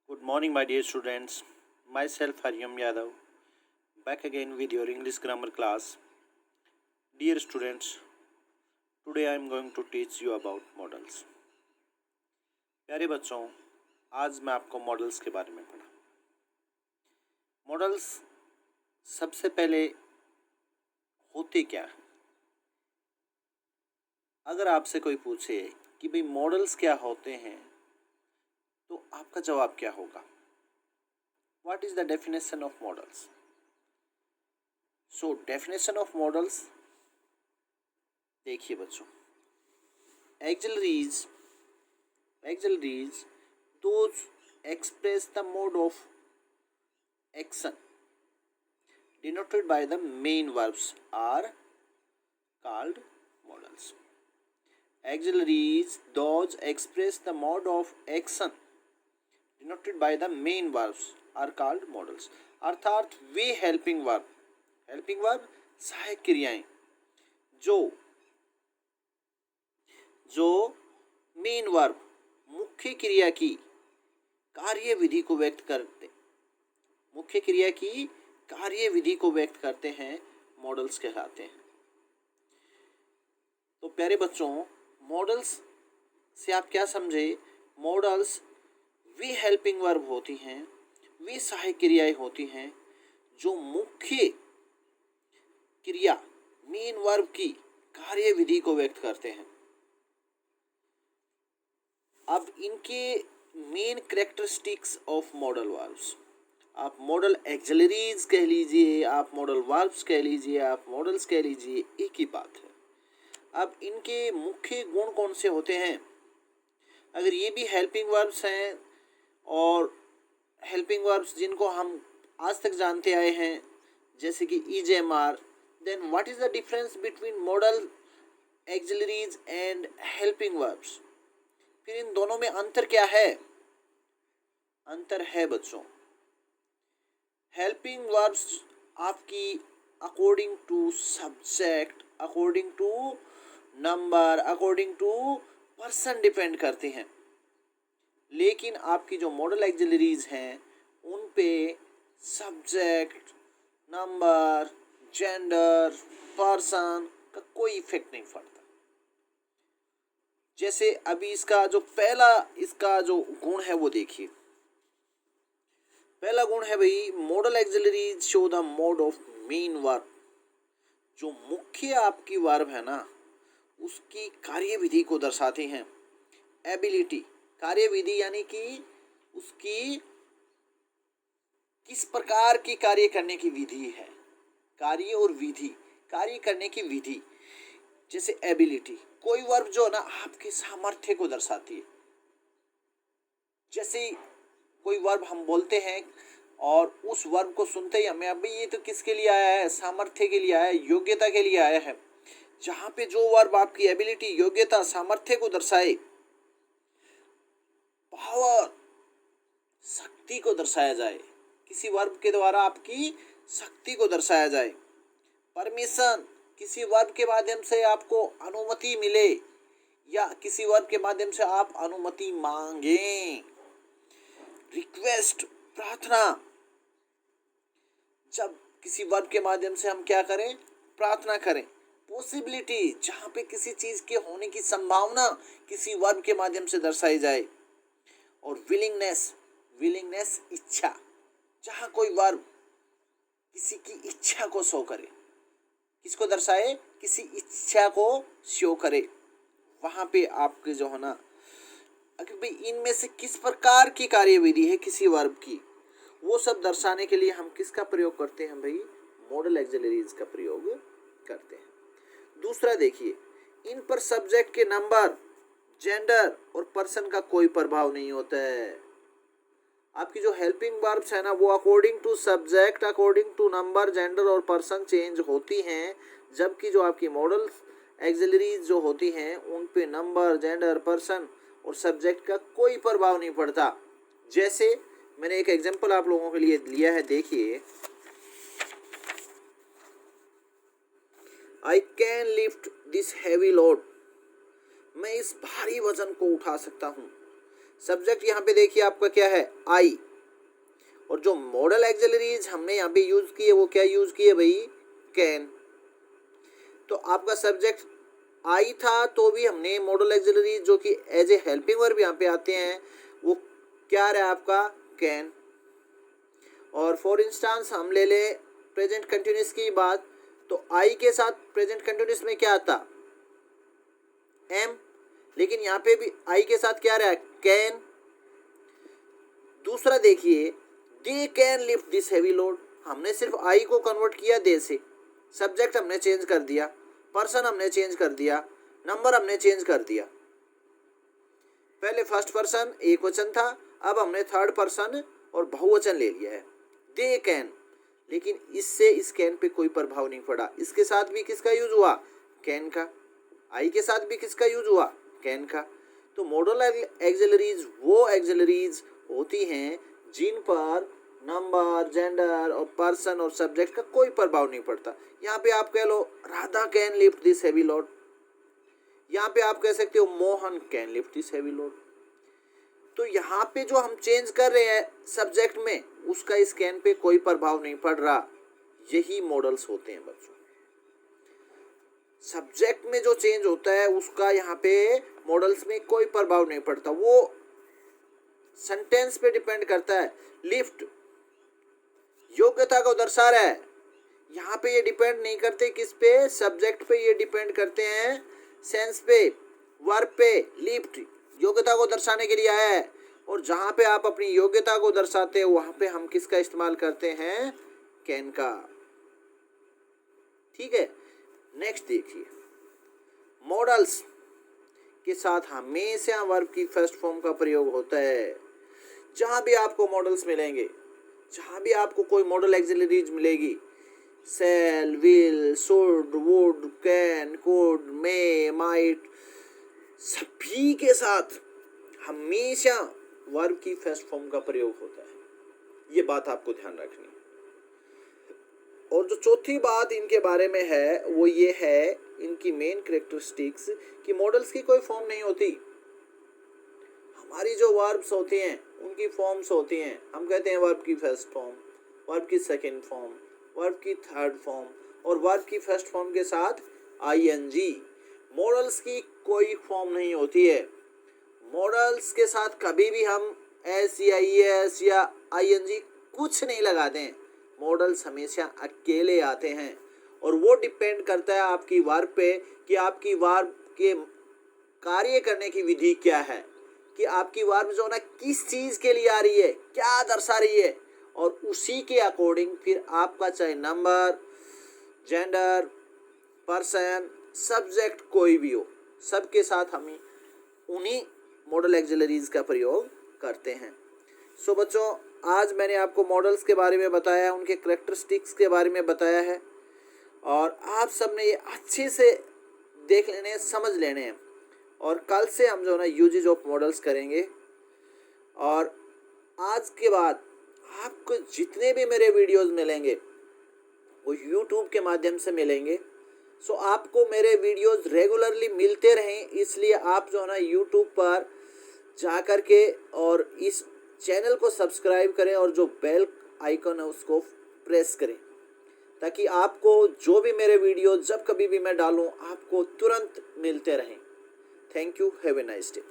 Good morning, my dear students. Myself Haryam Yadav, back again with your English grammar class. Dear students, today I am going to teach you about models. प्यारे बच्चों, आज मैं आपको models के बारे में पढ़ा। मॉडल्स सबसे पहले होते क्या है? अगर आपसे कोई पूछे कि भाई मॉडल्स क्या होते हैं, तो आपका जवाब क्या होगा? What is the definition of models? So definition of models, देखिए बच्चों, auxiliaries those express the mode of action denoted by the main verbs are called modals. Auxiliaries those express the mode of action denoted by the main verbs are called modals. अर्थात वे helping verb सहायक क्रियाएं जो main verb मुख्य क्रिया की कार्यविधि को व्यक्त करते हैं मॉडल्स कहलाते हैं। तो प्यारे बच्चों, मॉडल्स से आप क्या समझे? मॉडल्स वे हेल्पिंग वर्ब होती हैं, वे सहायक क्रियाएं होती हैं जो मुख्य क्रिया मेन वर्ब की कार्यविधि को व्यक्त करते हैं। अब इनके main characteristics of modal verbs, आप मॉडल एक्सिलरीज कह लीजिए, आप मॉडल वर्ब्स कह लीजिए, आप मॉडल्स कह लीजिए, एक ही बात है। अब इनके मुख्य गुण कौन से होते हैं? अगर ये भी हेल्पिंग वर्ब्स हैं और हेल्पिंग वर्ब्स जिनको हम आज तक जानते आए हैं जैसे कि EJMR, then what is the difference between modal auxiliaries and helping verbs? फिर इन दोनों में अंतर क्या है? अंतर है बच्चों, हेल्पिंग वर्ब्स आपकी according to subject, according to number, according to person depend करती हैं, लेकिन आपकी जो मॉडल एक्सिलरीज हैं उन पे सब्जेक्ट, नंबर, जेंडर, पर्सन का कोई इफेक्ट नहीं पड़ता। जैसे अभी इसका जो गुण है वो देखिए। पहला गुण है भाई, model auxiliaries show the mode of main verb. जो मुख्य आपकी वर्ब है ना, उसकी कार्यविधि को दर्शाते हैं। एबिलिटी, कार्यविधि यानी कि उसकी किस प्रकार की कार्य करने की विधि है, कार्य और विधि, कार्य करने की विधि। जैसे एबिलिटी, कोई वर्ब जो ना आपके सामर्थ्य को दर्शाती है। जैसे कोई वर्ब हम बोलते हैं और उस वर्ब को सुनते ही हमें, अभी ये तो किसके लिए आया है? सामर्थ्य के लिए आया है, योग्यता के लिए आया है। जहां पे जो वर्ब आपकी एबिलिटी, योग्यता, सामर्थ्य को दर्शाए, पावर, शक्ति को दर्शाया जाए, किसी वर्ब के द्वारा आपकी शक्ति को दर्शाया जाए। परमिशन, किसी वर्ब के माध्यम से आपको अनुमति मिले या किसी वर्ब के माध्यम से आप अनुमति मांगें। रिक्वेस्ट, प्रार्थना, जब किसी वर्ब के माध्यम से हम क्या करें? प्रार्थना करें। पॉसिबिलिटी, जहां पे किसी चीज के होने की संभावना किसी वर्ब के माध्यम से दर्शाई जाए। और विलिंगनेस, इच्छा, जहां कोई वर्ब किसी की इच्छा को शो करे, किसको दर्शाए? किसी इच्छा को शो करे, वहां पे आपके जो है ना, अगर भाई इनमें से किस प्रकार की कार्यविधि है किसी वर्ब की, वो सब दर्शाने के लिए हम किसका प्रयोग करते हैं भाई? मॉडल एक्सिलरीज का प्रयोग करते हैं। दूसरा देखिए, इन पर सब्जेक्ट के नंबर, जेंडर और पर्सन का कोई प्रभाव नहीं होता है। आपकी जो हेल्पिंग वर्ब्स है ना, वो according to subject, according to number, gender और पर्सन चेंज होती हैं, जबकि जो आपकी मॉडल एक्सिलरीज जो होती हैं उन पे नंबर, जेंडर, पर्सन और सब्जेक्ट का कोई प्रभाव नहीं पड़ता। जैसे मैंने एक एग्जांपल आप लोगों के लिए लिया है, देखिए। I can lift this heavy load, मैं इस भारी वजन को उठा सकता हूँ। सब्जेक्ट यहाँ पे देखिए आपका क्या है, आई, और जो मॉडल एक्सिलरीज हमने यहाँ पे यूज किए वो क्या यूज किए भाई, कैन। तो आपका सब्जेक्ट आई था तो भी हमने मॉडल एक्सिलरीज जो कि एज ए हेल्पिंग वर्ब यहाँ पे आते हैं वो क्या रहा आपका, कैन। और फॉर इंस्टांस हम ले लें प्रेजेंट कंटिन्यूस की बात, तो आई के साथ प्रेजेंट कंटिन्यूस में क्या आता, एम, लेकिन यहाँ पे भी आई के साथ क्या रहा, कैन। दूसरा देखिए, they can lift this heavy load, हमने सिर्फ आई को कन्वर्ट किया दे से, सब्जेक्ट हमने चेंज कर दिया, पर्सन हमने चेंज कर दिया, नंबर हमने चेंज कर दिया। पहले फर्स्ट पर्सन एक वचन था, अब हमने थर्ड पर्सन और बहुवचन ले लिया है, दे कैन, लेकिन इससे इस कैन पे कोई प्रभाव नहीं पड़ा। इसके साथ भी किसका यूज हुआ, कैन का। आई के साथ भी किसका यूज हुआ, कैन का। तो मॉडल एक्सिलरीज वो एक्सिलरीज होती हैं जिन पर नंबर, जेंडर और पर्सन और सब्जेक्ट का कोई प्रभाव नहीं पड़ता। यहाँ पे आप कह लो Radha can lift this heavy load, यहाँ पे आप कह सकते हो Mohan can lift this heavy load. तो यहाँ पे जो हम चेंज कर रहे हैं सब्जेक्ट में, उसका इस कैन पे कोई प्रभाव नहीं पड़ रहा। यही मॉडल्स होते हैं बच्चों। सब्जेक्ट में जो चेंज होता है उसका यहाँ पे मॉडल्स में कोई प्रभाव नहीं पड़ता, वो सेंटेंस पे डिपेंड करता है। लिफ्ट योग्यता को दर्शा रहा है, यहाँ पे ये डिपेंड नहीं करते किस पे, सब्जेक्ट पे, ये डिपेंड करते हैं सेंस पे, वर्ब पे। लिफ्ट योग्यता को दर्शाने के लिए आया है, और जहाँ पे आप अपनी योग्यता को दर्शाते हो वहाँ पे हम किसका इस्तेमाल करते हैं, कैन का। ठीक है, नेक्स्ट देखिए, मॉडल्स के साथ हमेशा वर्ब की फर्स्ट फॉर्म का प्रयोग होता है। जहाँ भी आपको मॉडल्स मिलेंगे, जहाँ भी आपको कोई मॉडल एक्सिलरीज मिलेगी, shall, will, should, would, can, could, may, might, सभी के साथ हमेशा वर्ब की फर्स्ट फॉर्म का प्रयोग होता है। ये बात आपको ध्यान रखनी है। और जो चौथी बात इनके बारे में है वो ये है, इनकी मेन कैरेक्टरिस्टिक्स, कि मॉडल्स की कोई फॉर्म नहीं होती। हमारी जो वर्ब्स होती हैं उनकी फॉर्म्स होती हैं। हम कहते हैं वर्ब की फर्स्ट फॉर्म, वर्ब की सेकंड फॉर्म, वर्ब की थर्ड फॉर्म, और वर्ब की फर्स्ट फॉर्म के साथ आईएनजी। मॉडल्स की कोई फॉर्म नहीं होती है। मॉडल्स के साथ कभी भी हम एस या ईएस या आईएनजी कुछ नहीं लगाते हैं। मॉडल्स हमेशा अकेले आते हैं, और वो डिपेंड करता है आपकी वर्ब पे कि आपकी वर्ब के कार्य करने की विधि क्या है, कि आपकी वर्ब जो ना किस चीज़ के लिए आ रही है, क्या दर्शा रही है, और उसी के अकॉर्डिंग फिर आपका चाहे नंबर, जेंडर, पर्सन, सब्जेक्ट कोई भी हो, सबके साथ हम उन्हीं मॉडल एक्सिलरीज का प्रयोग करते हैं। सो बच्चों, आज मैंने आपको मॉडल्स के बारे में बताया, उनके कैरेक्टरिस्टिक्स के बारे में बताया है, और आप सब ने ये अच्छे से देख लेने, समझ लेने हैं। और कल से हम जो है ना यूजेज ऑफ मॉडल्स करेंगे। और आज के बाद आपको जितने भी मेरे वीडियोस मिलेंगे वो यूट्यूब के माध्यम से मिलेंगे। सो आपको मेरे वीडियोस रेगुलरली मिलते रहें, इसलिए आप जो है ना यूट्यूब पर जा कर के और इस चैनल को सब्सक्राइब करें, और जो बेल आइकन है उसको प्रेस करें, ताकि आपको जो भी मेरे वीडियो जब कभी भी मैं डालूं आपको तुरंत मिलते रहें। Thank you, have a nice day.